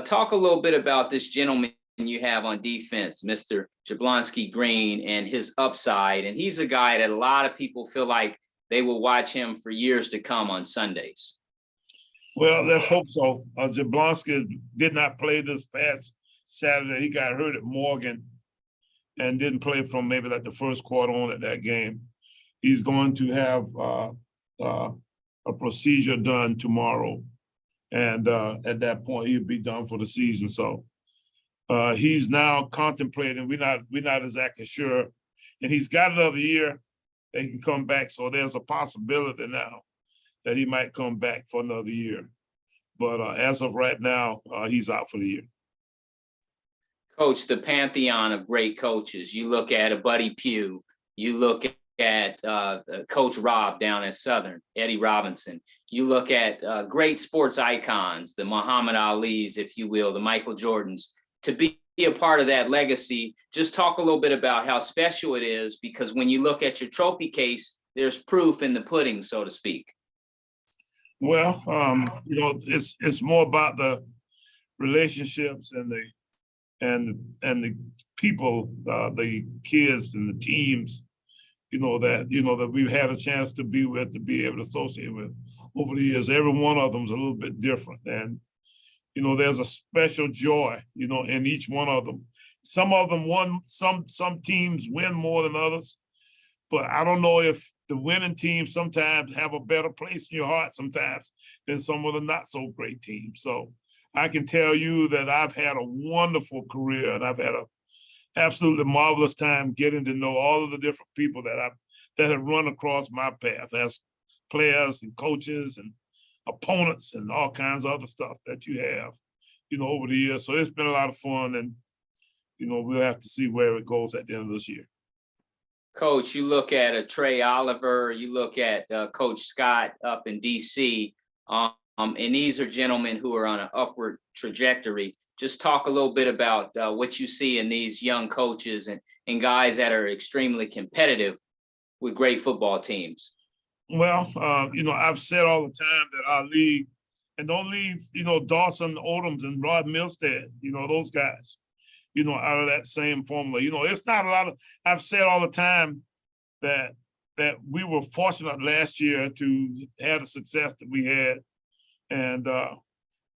Talk a little bit about this gentleman you have on defense, Mr. Jablonski Green, and his upside. And he's a guy that a lot of people feel like they will watch him for years to come on Sundays. Well, let's hope so. Jablonski did not play this past Saturday. He got hurt at Morgan and didn't play from maybe like the first quarter on at that game. He's going to have a procedure done tomorrow. And at that point, he'll be done for the season. So he's now contemplating. We're not exactly sure. And he's got another year that he can come back. So there's a possibility now that he might come back for another year. But as of right now, he's out for the year. Coach, the pantheon of great coaches. You look at a Buddy Pough. You look at Coach Rob down at Southern, Eddie Robinson. You look at great sports icons, the Muhammad Alis, if you will, the Michael Jordans. To be a part of that legacy, just talk a little bit about how special it is, because when you look at your trophy case, there's proof in the pudding, so to speak. Well, it's more about the relationships and the people, the kids and the teams, that we've had a chance to be with, to be able to associate with over the years. Every one of them is a little bit different, and there's a special joy, in each one of them. Some of them won. Some teams win more than others, but I don't know if the winning teams sometimes have a better place in your heart sometimes than some of the not so great teams. So I can tell you that I've had a wonderful career, and I've had a absolutely marvelous time getting to know all of the different people that have run across my path as players and coaches and opponents and all kinds of other stuff that you have, over the years. So it's been a lot of fun, and, we'll have to see where it goes at the end of this year. Coach, you look at a Trey Oliver, you look at Coach Scott up in DC, and these are gentlemen who are on an upward trajectory. Just talk a little bit about what you see in these young coaches and guys that are extremely competitive with great football teams. Well, I've said all the time that our league, and don't leave, Dawson Odoms and Rod Milstead, those guys, out of that same formula. It's not a lot of, I've said all the time that we were fortunate last year to have the success that we had. And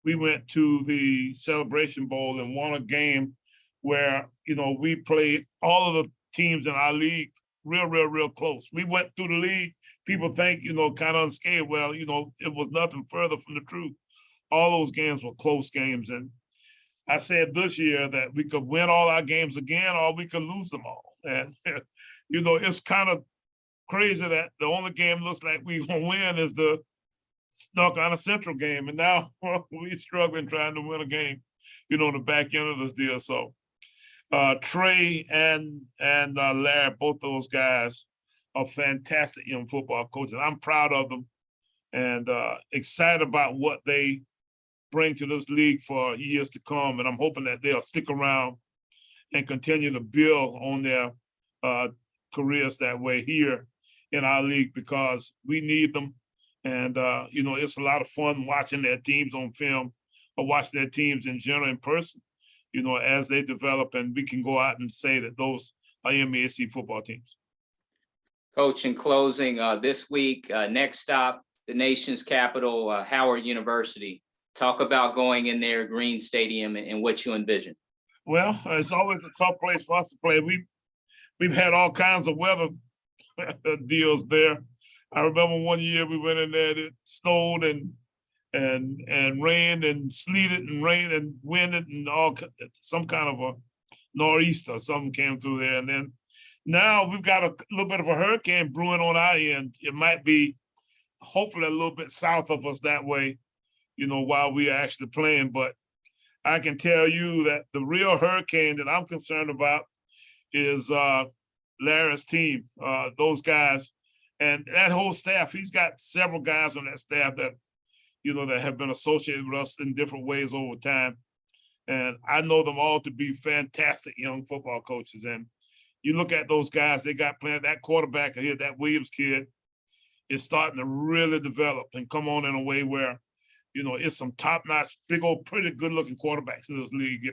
we went to the Celebration Bowl and won a game where, we played all of the teams in our league real close. We went through the league. People think, kind of unscathed. Well, it was nothing further from the truth. All those games were close games. And I said this year that we could win all our games again, or we could lose them all. And, it's kind of crazy that the only game looks like we're going to win is the North Carolina Central game. And now we're struggling trying to win a game, on the back end of this deal. So Trey and Larry, both those guys are fantastic young football coaches. I'm proud of them and excited about what they bring to this league for years to come. And I'm hoping that they'll stick around and continue to build on their careers that way here in our league, because we need them. And, it's a lot of fun watching their teams on film or watch their teams in general in person, as they develop, and we can go out and say that those are MEAC football teams. Coach, in closing, this week, next stop, the nation's capital, Howard University. Talk about going in there, Green Stadium, and what you envision. Well, it's always a tough place for us to play. We've had all kinds of weather deals there. I remember one year we went in there, it snowed and rained and sleeted and rained and winded and some kind of a nor'easter or something came through there. And then now we've got a little bit of a hurricane brewing on our end. It might be hopefully a little bit south of us that way, while we are actually playing. But I can tell you that the real hurricane that I'm concerned about is Larry's team, those guys. And that whole staff, he's got several guys on that staff that, that have been associated with us in different ways over time. And I know them all to be fantastic young football coaches. And you look at those guys, they got playing, that quarterback here, that Williams kid is starting to really develop and come on in a way where You know, it's some top-notch, big old, pretty good-looking quarterbacks in this league.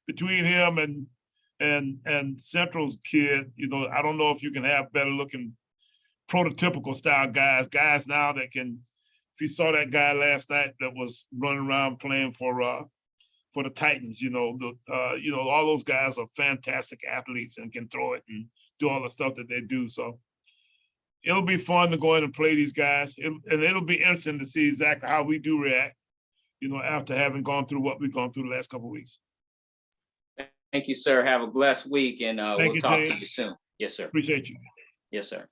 Between him and Central's kid, you know, I don't know if you can have better-looking prototypical style guys now that can. If you saw that guy last night that was running around playing for the Titans, you know, all those guys are fantastic athletes and can throw it and do all the stuff that they do. So it'll be fun to go in and play these guys. And it'll be interesting to see exactly how we do react, you know, after having gone through what we've gone through the last couple of weeks. Thank you, sir. Have a blessed week, and we'll talk to you soon. Yes, sir. Appreciate you. Yes, sir.